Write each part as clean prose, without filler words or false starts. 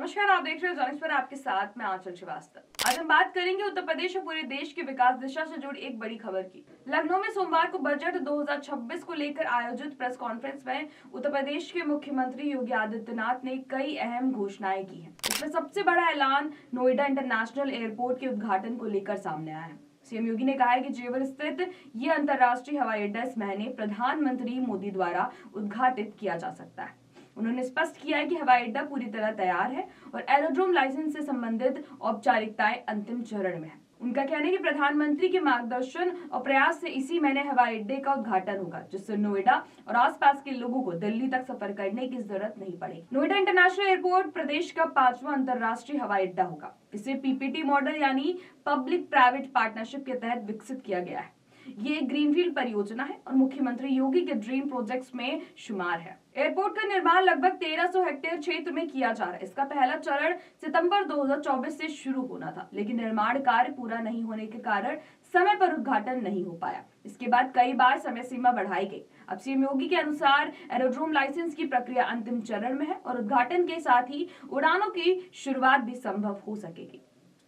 नमस्कार, आप देख रहे हो जॉइस पर। आपके साथ मैं आंचल श्रीवास्तव। आज हम बात करेंगे उत्तर प्रदेश और पूरे देश की विकास दिशा से जुड़ी एक बड़ी खबर की। लखनऊ में सोमवार को बजट 2026 को लेकर आयोजित प्रेस कॉन्फ्रेंस में उत्तर प्रदेश के मुख्यमंत्री योगी आदित्यनाथ ने कई अहम घोषणाएं की हैं। इसमें सबसे बड़ा ऐलान नोएडा इंटरनेशनल एयरपोर्ट के उद्घाटन को लेकर सामने आया है। सीएम योगी ने कहा है कि जेवर स्थित ये अंतर्राष्ट्रीय हवाई अड्डा इस महीने प्रधानमंत्री मोदी द्वारा उद्घाटित किया जा सकता है। उन्होंने स्पष्ट किया है कि हवाई अड्डा पूरी तरह तैयार है और एरोड्रोम लाइसेंस से संबंधित औपचारिकताएं अंतिम चरण में है। उनका कहना है कि प्रधानमंत्री के मार्गदर्शन और प्रयास से इसी महीने हवाई अड्डे का उद्घाटन होगा, जिससे नोएडा और आसपास के लोगों को दिल्ली तक सफर करने की जरूरत नहीं पड़ेगी। नोएडा इंटरनेशनल एयरपोर्ट प्रदेश का 5वां अंतर्राष्ट्रीय हवाई अड्डा होगा। इसे पीपीटी मॉडल यानी पब्लिक प्राइवेट पार्टनरशिप के तहत विकसित किया गया है। ये एक ग्रीनफील्ड परियोजना है और मुख्यमंत्री योगी के ड्रीम प्रोजेक्ट्स में शुमार है। एयरपोर्ट का निर्माण लगभग 1300 हेक्टेयर क्षेत्र में किया जा रहा है। इसका पहला चरण सितंबर 2024 से शुरू होना था, लेकिन निर्माण कार्य पूरा नहीं होने के कारण समय पर उद्घाटन नहीं हो पाया। इसके बाद कई बार समय सीमा बढ़ाई गई। अब सीएम योगी के अनुसार एरोड्रोम लाइसेंस की प्रक्रिया अंतिम चरण में है और उद्घाटन के साथ ही उड़ानों की शुरुआत भी संभव हो सकेगी।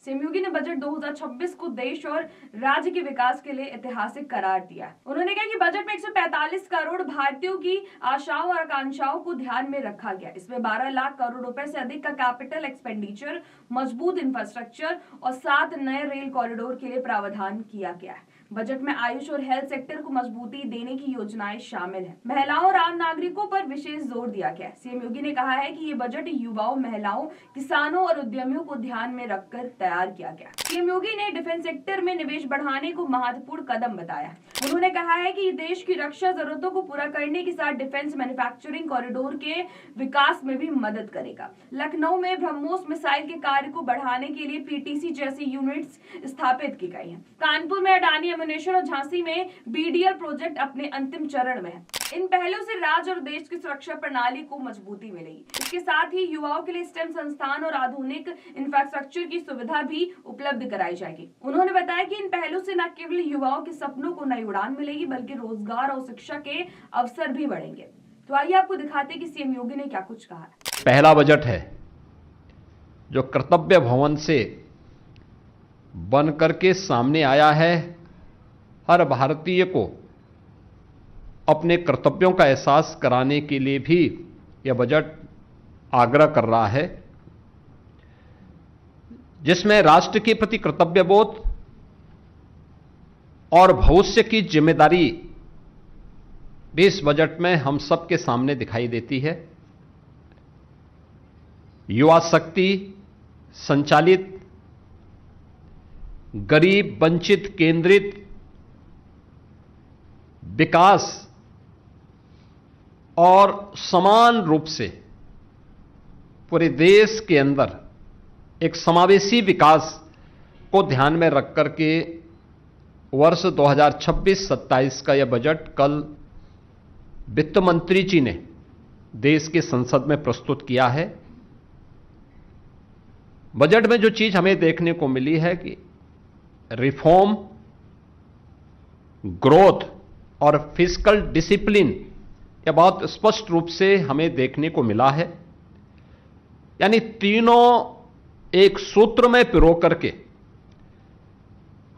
सीएम योगी ने बजट 2026 को देश और राज्य के विकास के लिए ऐतिहासिक करार दिया। उन्होंने कहा कि बजट में 145 करोड़ भारतीयों की आशाओं और आकांक्षाओं को ध्यान में रखा गया। इसमें 12 लाख करोड़ रुपए से अधिक का कैपिटल एक्सपेंडिचर, मजबूत इंफ्रास्ट्रक्चर और 7 नए रेल कॉरिडोर के लिए प्रावधान किया गया है। बजट में आयुष और हेल्थ सेक्टर को मजबूती देने की योजनाएं शामिल हैं। महिलाओं और आम नागरिकों पर विशेष जोर दिया गया है। सीएम योगी ने कहा है कि ये बजट युवाओं, महिलाओं, किसानों और उद्यमियों को ध्यान में रखकर तैयार किया गया। सीएम योगी ने डिफेंस सेक्टर में निवेश बढ़ाने को महत्वपूर्ण कदम बताया। उन्होंने कहा है कि देश की रक्षा जरूरतों को पूरा करने के साथ डिफेंस मैन्युफैक्चरिंग कॉरिडोर के विकास में भी मदद करेगा। लखनऊ में ब्रह्मोस मिसाइल के कार्य को बढ़ाने के लिए पीटीसी जैसी यूनिट्स स्थापित की गई हैं। कानपुर में अडानी एमुनेशन और झांसी में बीडीआर प्रोजेक्ट अपने अंतिम चरण में है। इन पहलों से राज्य और देश की सुरक्षा प्रणाली को मजबूती मिलेगी। इसके साथ ही युवाओं के लिए स्टेम संस्थान और आधुनिक इंफ्रास्ट्रक्चर की सुविधा भी उपलब्ध कराई जाएगी। उन्होंने बताया कि इन पहलों से न केवल युवाओं के सपनों को नई उड़ान मिलेगी, बल्कि रोजगार और शिक्षा के अवसर भी बढ़ेंगे। तो आइए आपको दिखाते हैं कि सीएम योगी ने क्या कुछ कहा है। पहला बजट है जो कर्तव्य भवन से बन करके सामने आया है। हर भारतीय को अपने कर्तव्यों का एहसास कराने के लिए भी यह बजट आग्रह कर रहा है, जिसमें राष्ट्र के प्रति कर्तव्यबोध और भविष्य की जिम्मेदारी भी इस बजट में हम सबके सामने दिखाई देती है। युवा शक्ति संचालित, गरीब वंचित केंद्रित विकास और समान रूप से पूरे देश के अंदर एक समावेशी विकास को ध्यान में रख करके वर्ष 2026-27 का यह बजट कल वित्त मंत्री जी ने देश के संसद में प्रस्तुत किया है। बजट में जो चीज हमें देखने को मिली है कि रिफॉर्म, ग्रोथ और फिस्कल डिसिप्लिन यह बहुत स्पष्ट रूप से हमें देखने को मिला है। यानी तीनों एक सूत्र में पिरो करके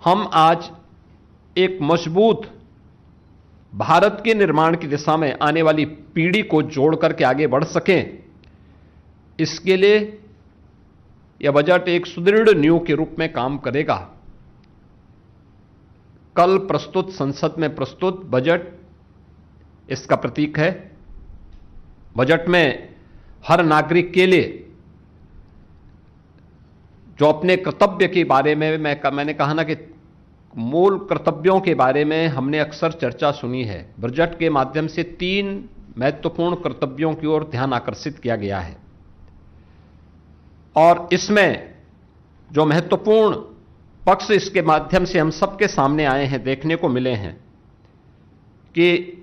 हम आज एक मजबूत भारत के निर्माण की दिशा में आने वाली पीढ़ी को जोड़ करके आगे बढ़ सकें, इसके लिए यह बजट एक सुदृढ़ नींव के रूप में काम करेगा। कल प्रस्तुत संसद में प्रस्तुत बजट इसका प्रतीक है। बजट में हर नागरिक के लिए जो अपने कर्तव्य के बारे में मैंने कहा ना कि मूल कर्तव्यों के बारे में हमने अक्सर चर्चा सुनी है। बजट के माध्यम से 3 महत्वपूर्ण कर्तव्यों की ओर ध्यान आकर्षित किया गया है और इसमें जो महत्वपूर्ण पक्ष इसके माध्यम से हम सबके सामने आए हैं, देखने को मिले हैं कि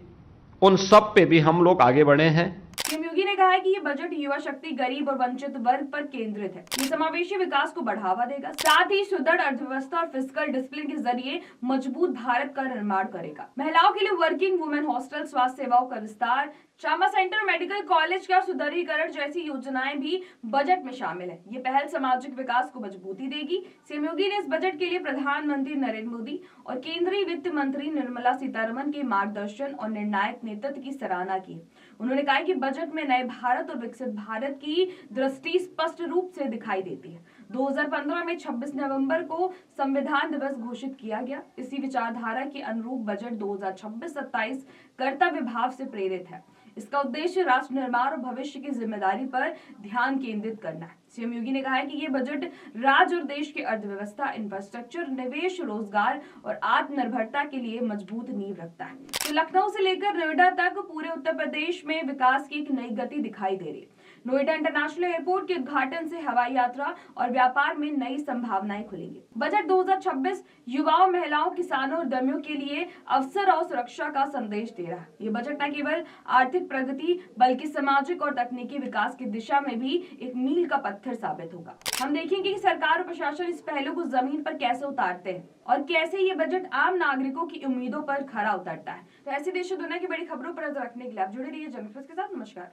उन सब पे भी हम लोग आगे बढ़े हैं। सीएम योगी ने कहा है कि ये बजट युवा शक्ति, गरीब और वंचित वर्ग पर केंद्रित है। ये समावेशी विकास को बढ़ावा देगा, साथ ही सुदृढ़ अर्थव्यवस्था और फिस्कल डिसिप्लिन के जरिए मजबूत भारत का निर्माण करेगा। महिलाओं के लिए वर्किंग वुमेन हॉस्टल, स्वास्थ्य सेवाओं का विस्तार, ट्रामा सेंटर, मेडिकल कॉलेज का सुदृढ़ीकरण जैसी योजनाएं भी बजट में शामिल है। ये पहल सामाजिक विकास को मजबूती देगी। सीएम योगी ने इस बजट के लिए प्रधानमंत्री नरेंद्र मोदी और केंद्रीय वित्त मंत्री निर्मला सीतारमण के मार्गदर्शन और निर्णायक नेतृत्व की सराहना की। उन्होंने कहा कि बजट में नए भारत और विकसित भारत की दृष्टि स्पष्ट रूप से दिखाई देती है। 2015 में 26 नवंबर को संविधान दिवस घोषित किया गया। इसी विचारधारा के अनुरूप बजट 2026-27 कर्तव्य भाव से प्रेरित है। इसका उद्देश्य राष्ट्र निर्माण और भविष्य की जिम्मेदारी पर ध्यान केंद्रित करना है। सीएम योगी ने कहा है कि ये बजट राज्य और देश की अर्थव्यवस्था, इंफ्रास्ट्रक्चर, निवेश, रोजगार और आत्मनिर्भरता के लिए मजबूत नींव रखता है। तो लखनऊ से लेकर नोएडा तक पूरे उत्तर प्रदेश में विकास की एक नई गति दिखाई दे रही है। नोएडा इंटरनेशनल एयरपोर्ट के उद्घाटन से हवाई यात्रा और व्यापार में नई संभावनाएं खुलेंगी। बजट 2026 युवाओं, महिलाओं, किसानों और उद्यमियों के लिए अवसर और सुरक्षा का संदेश दे रहा है। ये बजट न केवल आर्थिक प्रगति बल्कि सामाजिक और तकनीकी विकास की दिशा में भी एक मील का पत्थर साबित होगा। हम देखेंगे कि सरकार और प्रशासन इस पहलू को जमीन पर कैसे उतारते हैं और कैसे ये बजट आम नागरिकों की उम्मीदों पर खरा उतरता है। तो ऐसे देश और दुनिया की बड़ी खबरों पर नजर रखने के लिए आप जुड़े रहिए जनता के साथ। नमस्कार।